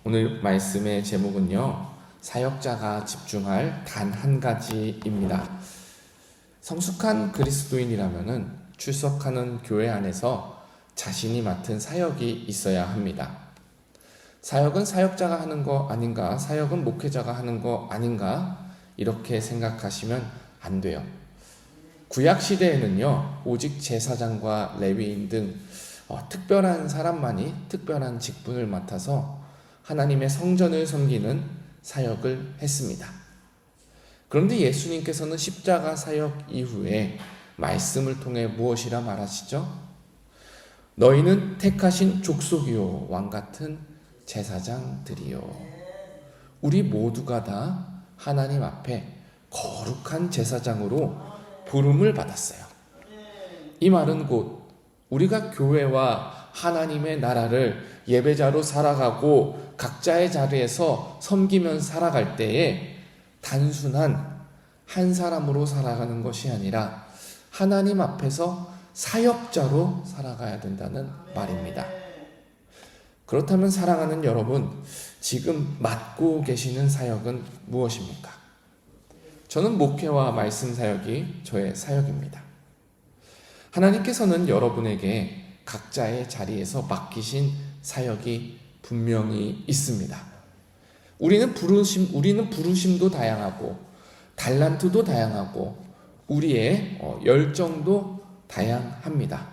오늘 말씀의 제목은요, 사역자가 집중할 단 한 가지입니다. 성숙한 그리스도인이라면은 출석하는 교회 안에서 자신이 맡은 사역이 있어야 합니다. 사역은 사역자가 하는 거 아닌가? 사역은 목회자가 하는 거 아닌가? 이렇게 생각하시면 안 돼요. 구약 시대에는요, 오직 제사장과 레위인 등 특별한 사람만이 특별한 직분을 맡아서 하나님의 성전을 섬기는 사역을 했습니다. 그런데 예수님께서는 십자가 사역 이후에 말씀을 통해 무엇이라 말하시죠? 너희는 택하신 족속이요 왕 같은 제사장들이요. 우리 모두가 다 하나님 앞에 거룩한 제사장으로 부름을 받았어요. 이 말은 곧 우리가 교회와 하나님의 나라를 예배자로 살아가고 각자의 자리에서 섬기면서 살아갈 때에 단순한 한 사람으로 살아가는 것이 아니라 하나님 앞에서 사역자로 살아가야 된다는 말입니다. 그렇다면 사랑하는 여러분, 지금 맡고 계시는 사역은 무엇입니까? 저는 목회와 말씀 사역이 저의 사역입니다. 하나님께서는 여러분에게 각자의 자리에서 맡기신 사역이 분명히 있습니다. 우리는 부르심도 다양하고 달란트도 다양하고 우리의 열정도 다양합니다.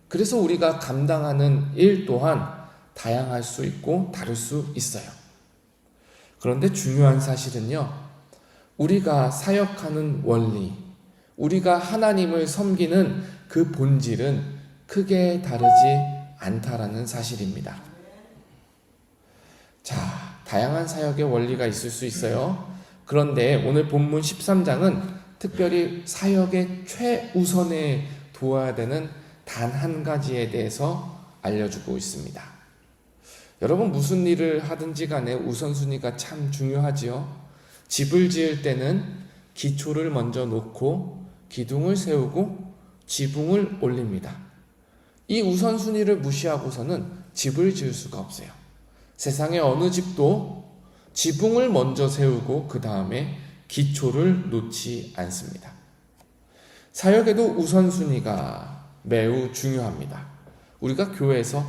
그래서 우리가 감당하는 일 또한 다양할 수 있고 다를 수 있어요. 그런데 중요한 사실은요, 우리가 사역하는 원리, 우리가 하나님을 섬기는 그 본질은 크게 다르지 않다라는 사실입니다. 자, 다양한 사역의 원리가 있을 수 있어요. 그런데 오늘 본문 13장은 특별히 사역의 최우선에 두어야 되는 단 한 가지에 대해서 알려주고 있습니다. 여러분, 무슨 일을 하든지 간에 우선순위가 참 중요하지요. 집을 지을 때는 기초를 먼저 놓고 기둥을 세우고 지붕을 올립니다. 이 우선순위를 무시하고서는 집을 지을 수가 없어요. 세상의 어느 집도 지붕을 먼저 세우고 그 다음에 기초를 놓지 않습니다. 사역에도 우선순위가 매우 중요합니다. 우리가 교회에서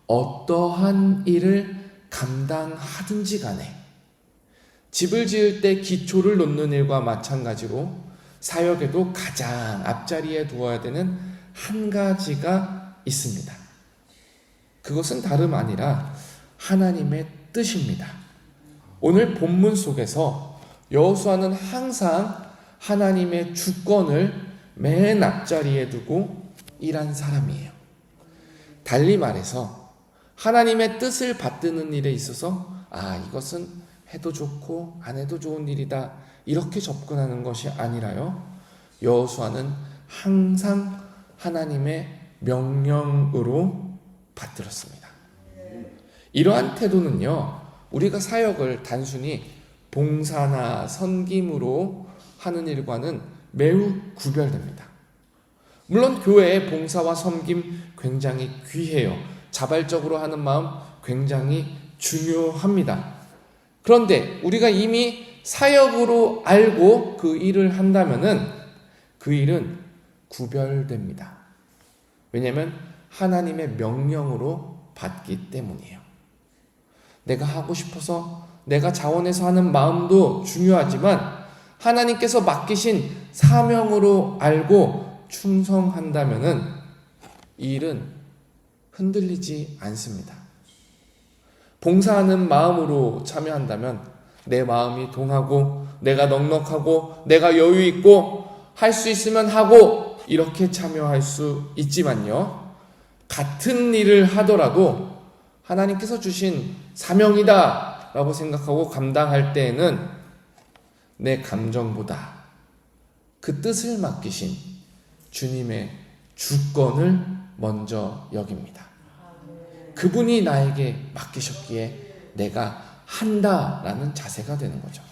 어떠한 일을 감당하든지 간에 집을 지을 때 기초를 놓는 일과 마찬가지로 사역에도 가장 앞자리에 두어야 되는 한 가지가 있습니다. 그것은 다름 아니라 하나님의 뜻입니다. 오늘 본문 속에서 여호수아는 항상 하나님의 주권을 맨 앞자리에 두고 일한 사람이에요. 달리 말해서 하나님의 뜻을 받드는 일에 있어서 이것은 해도 좋고 안 해도 좋은 일이다 이렇게 접근하는 것이 아니라요, 여호수아는 항상 하나님의 명령으로 받들었습니다. 이러한 태도는요, 우리가 사역을 단순히 봉사나 섬김으로 하는 일과는 매우 구별됩니다. 물론 교회의 봉사와 섬김 굉장히 귀해요. 자발적으로 하는 마음 굉장히 중요합니다. 그런데 우리가 이미 사역으로 알고 그 일을 한다면은 그 일은 구별됩니다. 왜냐하면 하나님의 명령으로 받기 때문이에요. 내가 하고 싶어서 내가 자원해서 하는 마음도 중요하지만 하나님께서 맡기신 사명으로 알고 충성한다면은 이 일은 흔들리지 않습니다. 봉사하는 마음으로 참여한다면 내 마음이 동하고 내가 넉넉하고 내가 여유 있고 할 수 있으면 하고 이렇게 참여할 수 있지만요, 같은 일을 하더라도 하나님께서 주신 사명이다 라고 생각하고 감당할 때에는 내 감정보다 그 뜻을 맡기신 주님의 주권을 먼저 여깁니다. 그분이 나에게 맡기셨기에 내가 한다라는 자세가 되는 거죠.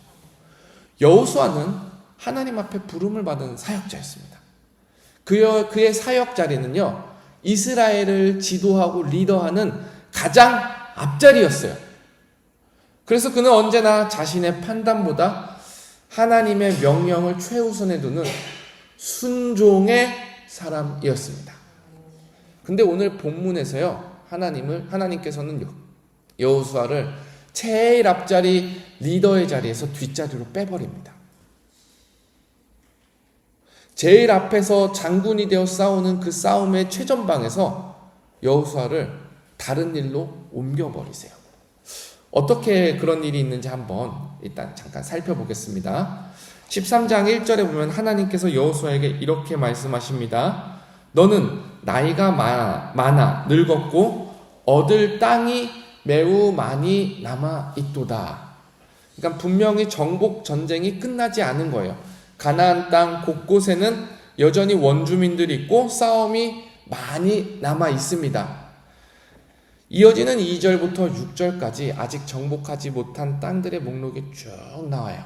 여호수아는 하나님 앞에 부름을 받은 사역자였습니다. 그의 사역 자리는요, 이스라엘을 지도하고 리더하는 가장 앞자리였어요. 그래서 그는 언제나 자신의 판단보다 하나님의 명령을 최우선에 두는 순종의 사람이었습니다. 근데 오늘 본문에서요, 하나님께서는 여호수아를 제일 앞자리 리더의 자리에서 뒷자리로 빼버립니다. 제일 앞에서 장군이 되어 싸우는 그 싸움의 최전방에서 여호수아를 다른 일로 옮겨버리세요. 어떻게 그런 일이 있는지 한번 일단 잠깐 살펴보겠습니다. 13장 1절에 보면 하나님께서 여호수아에게 이렇게 말씀하십니다. 너는 나이가 많아 늙었고 얻을 땅이 매우 많이 남아 있도다. 그러니까 분명히 정복 전쟁이 끝나지 않은 거예요. 가나안 땅 곳곳에는 여전히 원주민들이 있고 싸움이 많이 남아 있습니다. 이어지는 2절부터 6절까지 아직 정복하지 못한 땅들의 목록이 쭉 나와요.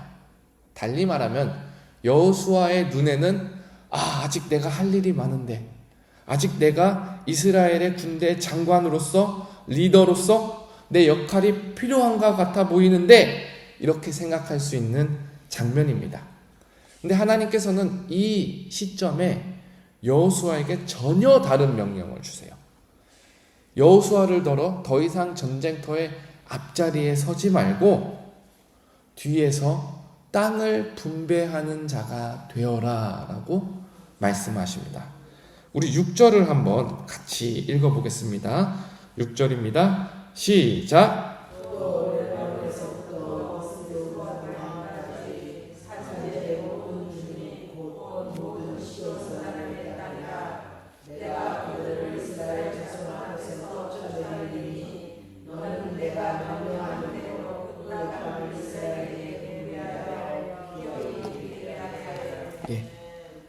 달리 말하면 여호수아의 눈에는 아직 내가 할 일이 많은데, 아직 내가 이스라엘의 군대 장관으로서 리더로서 내 역할이 필요한가 같아 보이는데, 이렇게 생각할 수 있는 장면입니다. 근데 하나님께서는 이 시점에 여호수아에게 전혀 다른 명령을 주세요. 여호수아를 더 이상 전쟁터의 앞자리에 서지 말고 뒤에서 땅을 분배하는 자가 되어라 라고 말씀하십니다. 우리 6절을 한번 같이 읽어보겠습니다. 6절입니다. 시작.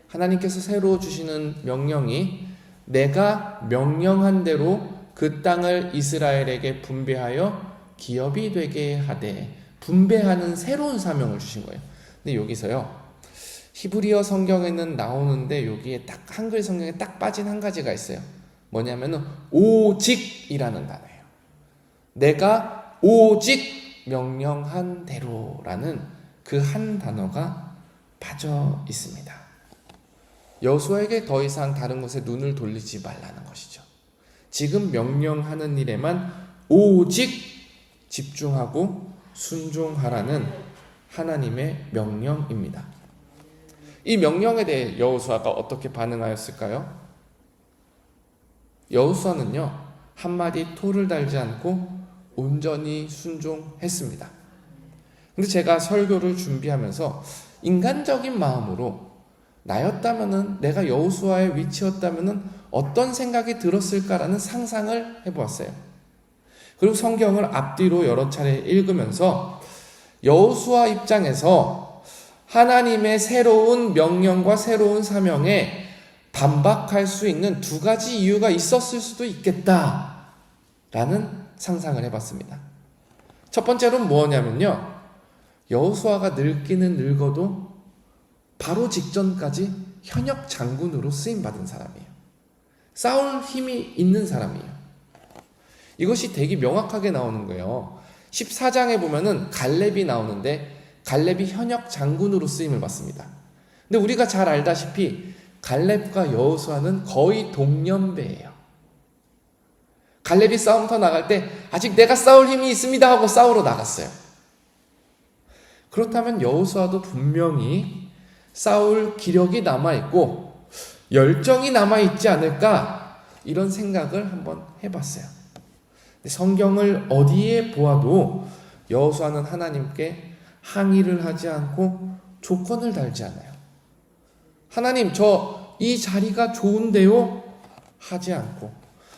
하나님께서 새로 주시는 명령이 내가 명령한 대로 그 땅을 이스라엘에게 분배하여 기업이 되게 하되, 분배하는 새로운 사명을 주신 거예요. 근데 여기서요, 히브리어 성경에는 나오는데 여기에 딱 한글 성경에 딱 빠진 한 가지가 있어요. 뭐냐면은 오직이라는 단어예요. 내가 오직 명령한 대로라는 그 한 단어가 빠져 있습니다. 여호수아에게 더 이상 다른 곳에 눈을 돌리지 말라는 것이죠. 지금 명령하는 일에만 오직 집중하고 순종하라는 하나님의 명령입니다. 이 명령에 대해 여호수아가 어떻게 반응하였을까요? 여호수아는요, 한마디 토를 달지 않고 온전히 순종했습니다. 근데 제가 설교를 준비하면서 인간적인 마음으로 나였다면은, 내가 여호수아의 위치였다면은 어떤 생각이 들었을까라는 상상을 해보았어요. 그리고 성경을 앞뒤로 여러 차례 읽으면서 여호수아 입장에서 하나님의 새로운 명령과 새로운 사명에 반박할 수 있는 두 가지 이유가 있었을 수도 있겠다라는 상상을 해봤습니다. 첫 번째로는 뭐냐면요, 여호수아가 늙기는 늙어도 바로 직전까지 현역 장군으로 쓰임받은 사람이에요. 싸울 힘이 있는 사람이에요. 이것이 되게 명확하게 나오는 거예요. 14장에 보면은 갈렙이 나오는데 갈렙이 현역 장군으로 쓰임을 받습니다. 근데 우리가 잘 알다시피 갈렙과 여호수아는 거의 동년배예요. 갈렙이 싸움터 나갈 때 아직 내가 싸울 힘이 있습니다 하고 싸우러 나갔어요. 그렇다면 여호수아도 분명히 싸울 기력이 남아있고 열정이 남아있지 않을까, 이런 생각을 한번 해봤어요. 성경을 어디에 보아도 여호수아는 하나님께 항의를 하지 않고 조건을 달지 않아요. 하나님, 저 이 자리가 좋은데요? 하지 않고,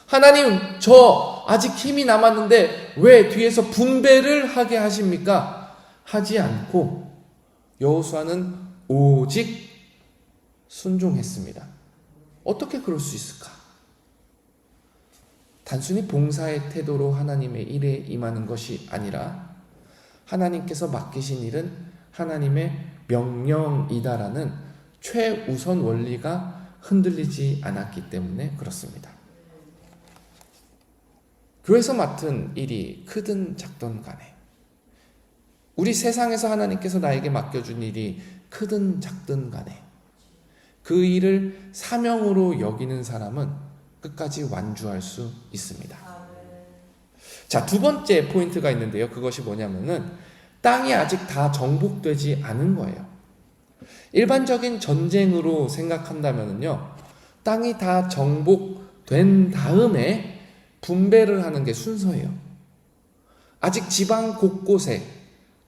하나님, 저 아직 힘이 남았는데 왜 뒤에서 분배를 하게 하십니까? 하지 않고 여호수아는 오직 순종했습니다. 어떻게 그럴 수 있을까? 단순히 봉사의 태도로 하나님의 일에 임하는 것이 아니라 하나님께서 맡기신 일은 하나님의 명령이다라는 최우선 원리가 흔들리지 않았기 때문에 그렇습니다. 교회에서 맡은 일이 크든 작든 간에 우리 세상에서 하나님께서 나에게 맡겨준 일이 크든 작든 간에 그 일을 사명으로 여기는 사람은 끝까지 완주할 수 있습니다. 자, 두 번째 포인트가 있는데요. 그것이 뭐냐면은 땅이 아직 다 정복되지 않은 거예요. 일반적인 전쟁으로 생각한다면요, 땅이 다 정복된 다음에 분배를 하는 게 순서예요. 아직 지방 곳곳에,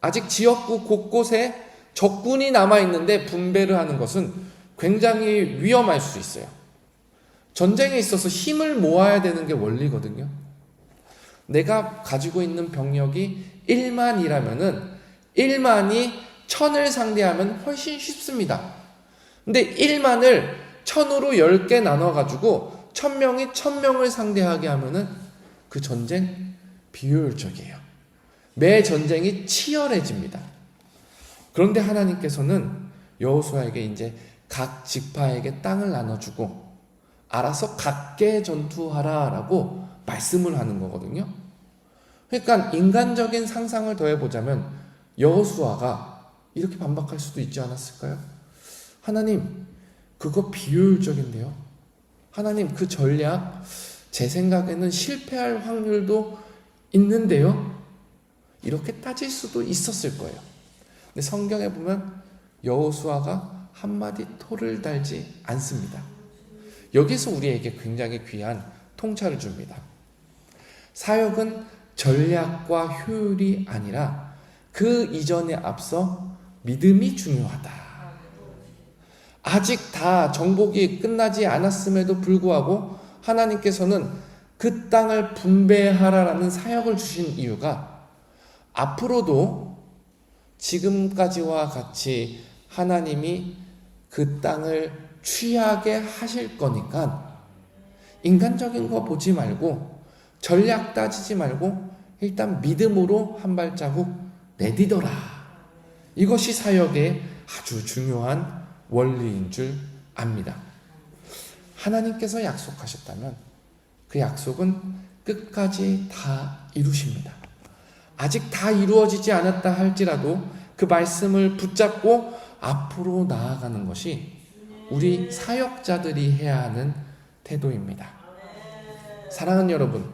아직 지역구 곳곳에 적군이 남아있는데 분배를 하는 것은 굉장히 위험할 수 있어요. 전쟁에 있어서 힘을 모아야 되는 게 원리거든요. 내가 가지고 있는 병력이 1만이라면은 1만이 1000을 상대하면 훨씬 쉽습니다. 근데 1만을 1000으로 10개 나눠가지고 1000명이 1000명을 상대하게 하면은 그 전쟁 비효율적이에요. 매 전쟁이 치열해집니다. 그런데 하나님께서는 여호수아에게 이제 각 지파에게 땅을 나눠주고 알아서 각계 전투하라라고 말씀을 하는 거거든요. 그러니까 인간적인 상상을 더해보자면 여호수아가 이렇게 반박할 수도 있지 않았을까요? 하나님, 그거 비효율적인데요. 하나님, 그 전략 제 생각에는 실패할 확률도 있는데요. 이렇게 따질 수도 있었을 거예요. 근데 성경에 보면 여호수아가 한마디 토를 달지 않습니다. 여기서 우리에게 굉장히 귀한 통찰을 줍니다. 사역은 전략과 효율이 아니라 그 이전에 앞서 믿음이 중요하다. 아직 다 정복이 끝나지 않았음에도 불구하고 하나님께서는 그 땅을 분배하라라는 사역을 주신 이유가 앞으로도 지금까지와 같이 하나님이 그 땅을 취하게 하실 거니까 인간적인 거 보지 말고 전략 따지지 말고 일단 믿음으로 한 발자국 내디뎌라. 이것이 사역의 아주 중요한 원리인 줄 압니다. 하나님께서 약속하셨다면 그 약속은 끝까지 다 이루십니다. 아직 다 이루어지지 않았다 할지라도 그 말씀을 붙잡고 앞으로 나아가는 것이 우리 사역자들이 해야 하는 태도입니다. 사랑하는 여러분,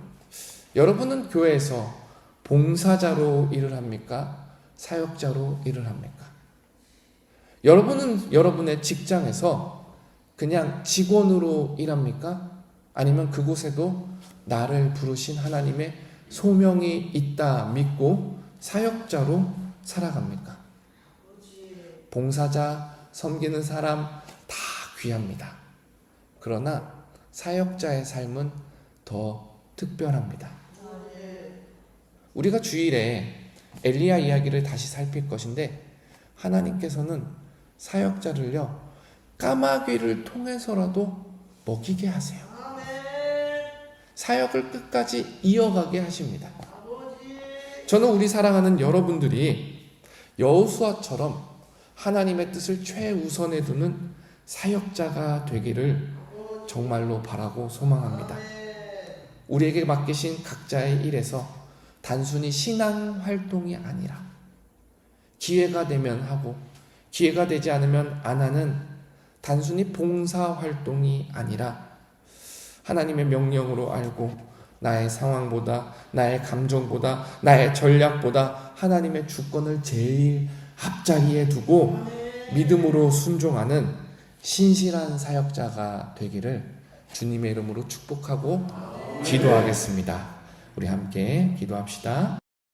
여러분은 교회에서 봉사자로 일을 합니까? 사역자로 일을 합니까? 여러분은 여러분의 직장에서 그냥 직원으로 일합니까? 아니면 그곳에도 나를 부르신 하나님의 소명이 있다 믿고 사역자로 살아갑니까? 봉사자, 섬기는 사람 다 귀합니다. 그러나 사역자의 삶은 더 특별합니다. 우리가 주일에 엘리야 이야기를 다시 살필 것인데 하나님께서는 사역자를요 까마귀를 통해서라도 먹이게 하세요. 사역을 끝까지 이어가게 하십니다. 저는 우리 사랑하는 여러분들이 여호수아처럼 하나님의 뜻을 최우선에 두는 사역자가 되기를 정말로 바라고 소망합니다. 우리에게 맡기신 각자의 일에서 단순히 신앙 활동이 아니라 기회가 되면 하고 기회가 되지 않으면 안 하는 단순히 봉사 활동이 아니라 하나님의 명령으로 알고 나의 상황보다 나의 감정보다 나의 전략보다 하나님의 주권을 제일 앞자리에 두고 믿음으로 순종하는 신실한 사역자가 되기를 주님의 이름으로 축복하고 기도하겠습니다. 우리 함께 기도합시다.